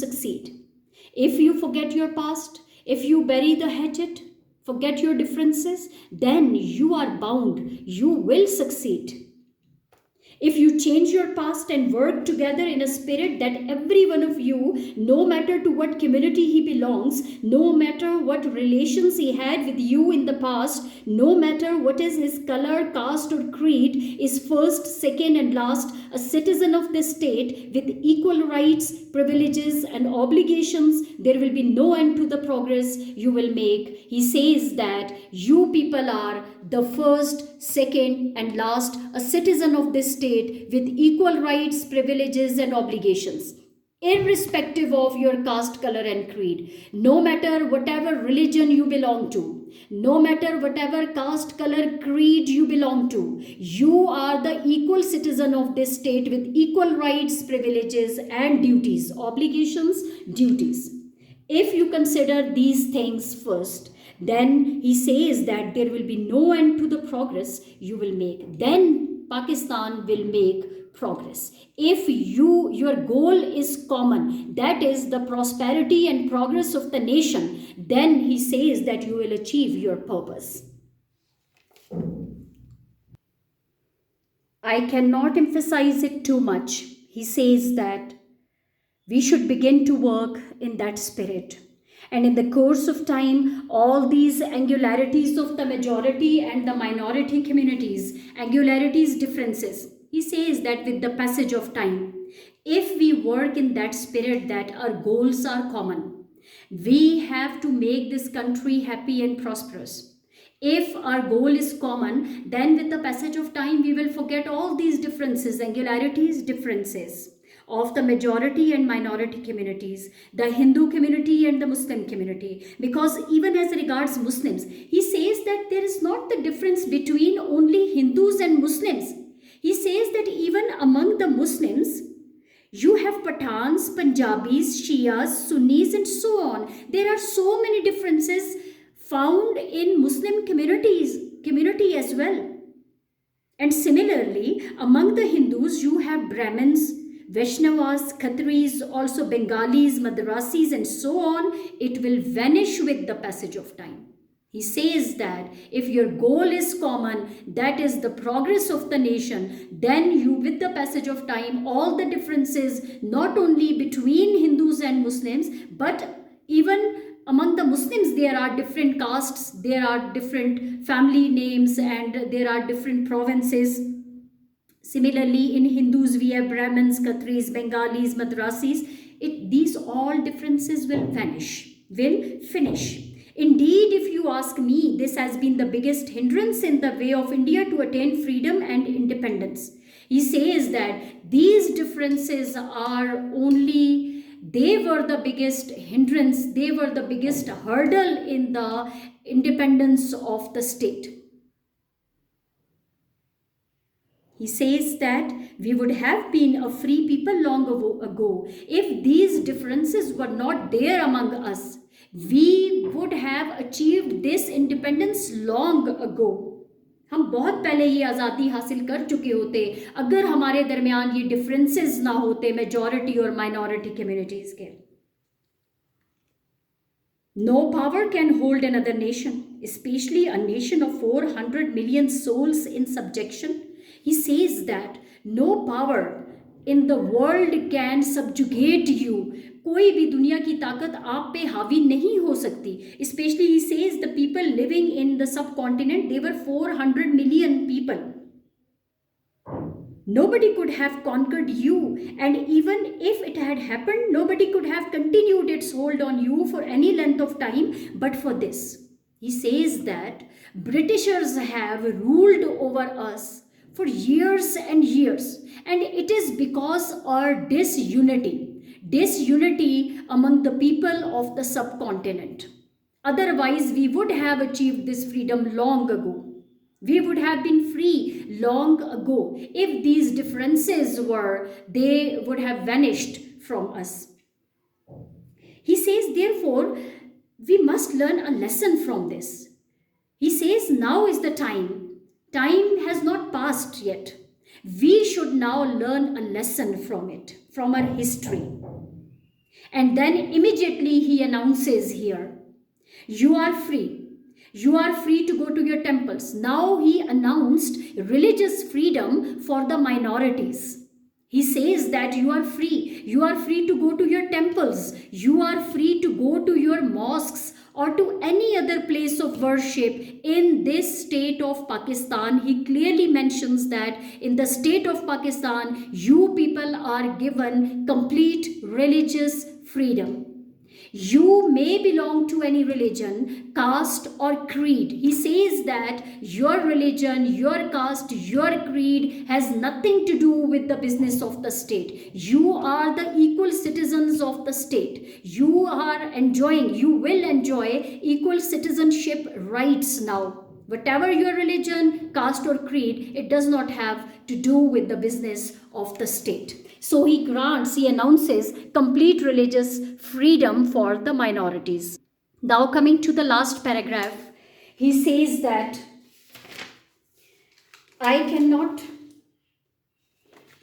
succeed. If you forget your past, if you bury the hatchet, forget your differences, then you are bound. You will succeed. If you change your past and work together in a spirit that every one of you, no matter to what community he belongs, no matter what relations he had with you in the past, no matter what is his color, caste, or creed, is first, second, and last a citizen of this state with equal rights, privileges, and obligations, there will be no end to the progress you will make. He says that you people are the first, second, and last, a citizen of this state with equal rights, privileges, and obligations, irrespective of your caste, color, and creed. No matter whatever religion you belong to, no matter whatever caste, color, creed you belong to, you are the equal citizen of this state with equal rights, privileges, and duties, obligations, duties. If you consider these things first, then he says that there will be no end to the progress you will make. Then Pakistan will make progress. If your goal is common, that is the prosperity and progress of the nation, then he says that you will achieve your purpose. I cannot emphasize it too much. He says that we should begin to work in that spirit. And in the course of time, all these angularities of the majority and the minority communities, angularities, differences, he says that with the passage of time, if we work in that spirit that our goals are common, we have to make this country happy and prosperous. If our goal is common, then with the passage of time, we will forget all these differences, angularities, differences of the majority and minority communities, the Hindu community and the Muslim community. Because even as regards Muslims, he says that there is not the difference between only Hindus and Muslims. He says that even among the Muslims, you have Pathans, Punjabis, Shias, Sunnis, and so on. There are so many differences found in Muslim community as well. And similarly, among the Hindus, you have Brahmins, Vaishnavas, Khatris, also Bengalis, Madrasis, and so on. It will vanish with the passage of time. He says that if your goal is common, that is the progress of the nation, then you, with the passage of time, all the differences, not only between Hindus and Muslims, but even among the Muslims, there are different castes, there are different family names, and there are different provinces. Similarly, in Hindus, we have Brahmins, Khatris, Bengalis, Madrasis. These all differences will vanish, will finish. Indeed, if you ask me, this has been the biggest hindrance in the way of India to attain freedom and independence. He says that these differences are only, they were the biggest hindrance, they were the biggest hurdle in the independence of the state. He says that we would have been a free people long ago if these differences were not there among us. We would have achieved this independence long ago. हम बहुत पहले ये आज़ादी हासिल कर चुके होते अगर हमारे दरमियान ये डिफरेंसेस ना होते मेजॉरिटी और माइनॉरिटी कम्युनिटीज़ के. No power can hold another nation, especially a nation of 400 million souls in subjection. He says that no power in the world can subjugate you. कोई भी दुनिया की ताकत आप पे हावी नहीं हो सकती. Especially he says the people living in the subcontinent, they were 400 million people. Nobody could have conquered you, and even if it had happened, nobody could have continued its hold on you for any length of time but for this. He says that Britishers have ruled over us for years and years, and it is because our disunity among the people of the subcontinent. Otherwise, we would have achieved this freedom long ago. We would have been free long ago. If these differences they would have vanished from us. He says, therefore, we must learn a lesson from this. He says, now is the time. Time has not passed yet. We should now learn a lesson from it, from our history. And then immediately he announces here, you are free. You are free to go to your temples. Now he announced religious freedom for the minorities. He says that you are free. You are free to go to your temples. You are free to go to your mosques or to any other place of worship in this state of Pakistan. He clearly mentions that in the state of Pakistan, you people are given complete religious freedom. You may belong to any religion, caste, or creed. He says that your religion, your caste, your creed has nothing to do with the business of the state. You are the equal citizens of the state. You will enjoy equal citizenship rights now. Whatever your religion, caste, or creed, it does not have to do with the business of the state. So he announces complete religious freedom for the minorities. Now, coming to the last paragraph, he says that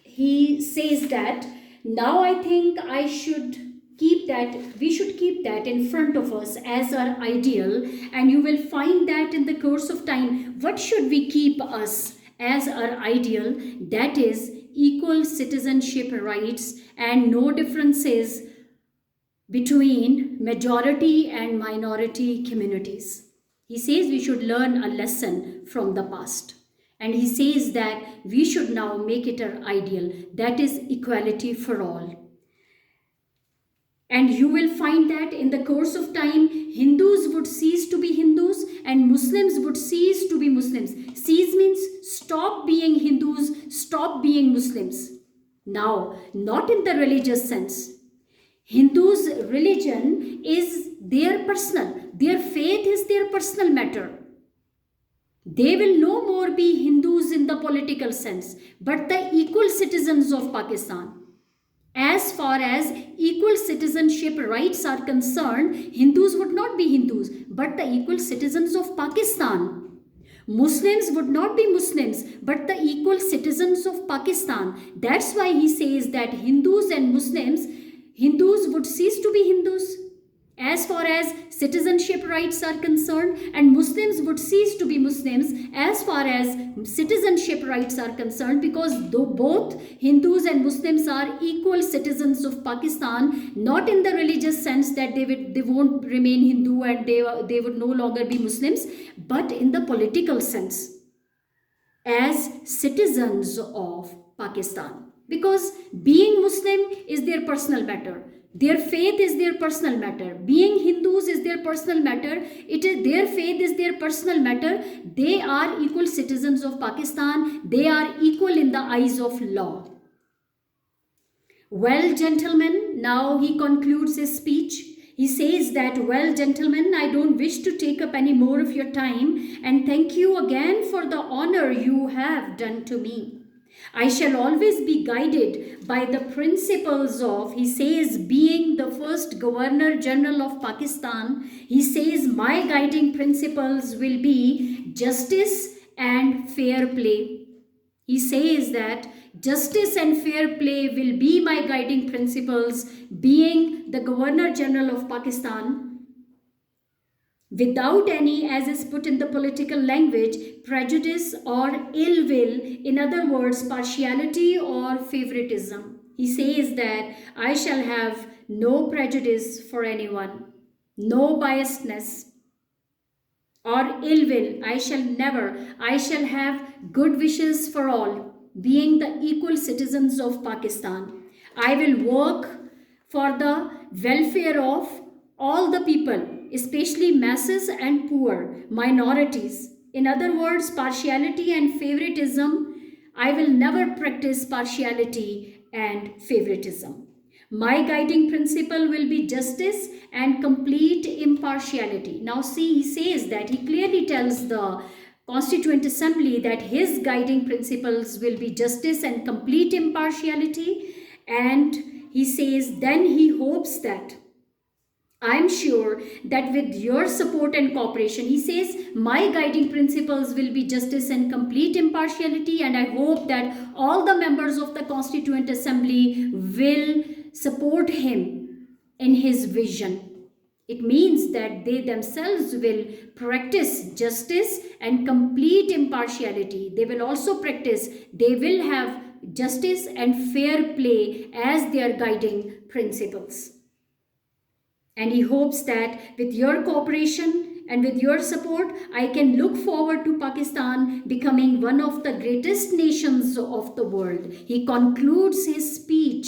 he says that now I think we should keep that in front of us as our ideal, and you will find that in the course of time, what should we keep us as our ideal? That is equal citizenship rights and no differences between majority and minority communities. He says we should learn a lesson from the past. And he says that we should now make it our ideal, that is equality for all. And you will find that in the course of time, Hindus would cease to be Hindus and Muslims would cease to be Muslims. Cease means stop being Hindus, stop being Muslims. Now, not in the religious sense. Hindus' religion is their faith is their personal matter. They will no more be Hindus in the political sense, but the equal citizens of Pakistan. As far as equal citizenship rights are concerned, Hindus would not be Hindus, but the equal citizens of Pakistan. Muslims would not be Muslims, but the equal citizens of Pakistan. That's why he says that Hindus would cease to be Hindus as far as citizenship rights are concerned, and Muslims would cease to be Muslims as far as citizenship rights are concerned, because though both Hindus and Muslims are equal citizens of Pakistan, not in the religious sense that they won't remain Hindu and they would no longer be Muslims, but in the political sense as citizens of Pakistan. Because being Muslim is their personal matter. Their faith is their personal matter. Being Hindus is their personal matter. Their faith is their personal matter. They are equal citizens of Pakistan. They are equal in the eyes of law. Well, gentlemen, now he concludes his speech. He says that, well, gentlemen, I don't wish to take up any more of your time, and thank you again for the honor you have done to me. I shall always be guided by the principles of, he says, being the first Governor General of Pakistan, he says, my guiding principles will be justice and fair play. He says that justice and fair play will be my guiding principles, being the Governor General of Pakistan, without any, as is put in the political language, prejudice or ill will, in other words, partiality or favoritism. He says that I shall have no prejudice for anyone, no biasness or ill will. I shall have good wishes for all, being the equal citizens of Pakistan. I will work for the welfare of all the people, especially masses and poor, minorities. In other words, partiality and favoritism, I will never practice partiality and favoritism. My guiding principle will be justice and complete impartiality. Now see, he says that, he clearly tells the Constituent Assembly that his guiding principles will be justice and complete impartiality, and he says then he hopes that, I'm sure that with your support and cooperation, he says, my guiding principles will be justice and complete impartiality, and I hope that all the members of the Constituent Assembly will support him in his vision. It means that they themselves will practice justice and complete impartiality. They will also practice, they will have justice and fair play as their guiding principles. And he hopes that with your cooperation and with your support, I can look forward to Pakistan becoming one of the greatest nations of the world. He concludes his speech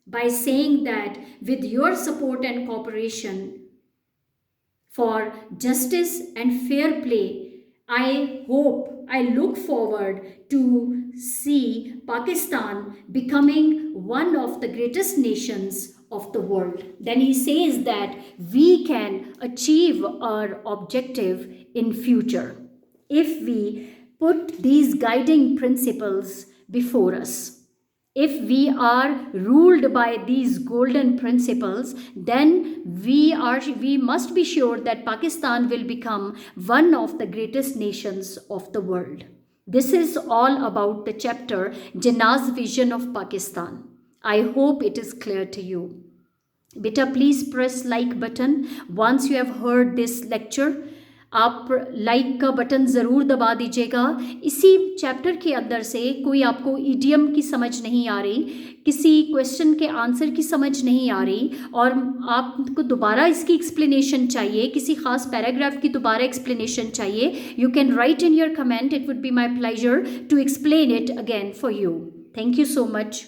by saying that with your support and cooperation for justice and fair play, I look forward to see Pakistan becoming one of the greatest nations of the world. Then he says that we can achieve our objective in future if we put these guiding principles before us. If we are ruled by these golden principles, then we must be sure that Pakistan will become one of the greatest nations of the world. This is all about the chapter Jinnah's vision of Pakistan. I hope it is clear to you. बेटा please press like button once you have heard this lecture. आप like का button ज़रूर दबा दीजिएगा. इसी chapter के अंदर से कोई आपको ईडियम की समझ नहीं आ रही, किसी क्वेश्चन के आंसर की समझ नहीं आ रही और आपको दोबारा इसकी एक्सप्लेनेशन चाहिए, किसी ख़ास पैराग्राफ की दोबारा एक्सप्लेनेशन चाहिए, you can write in your comment. It would be my pleasure to explain it again for you. Thank you so much.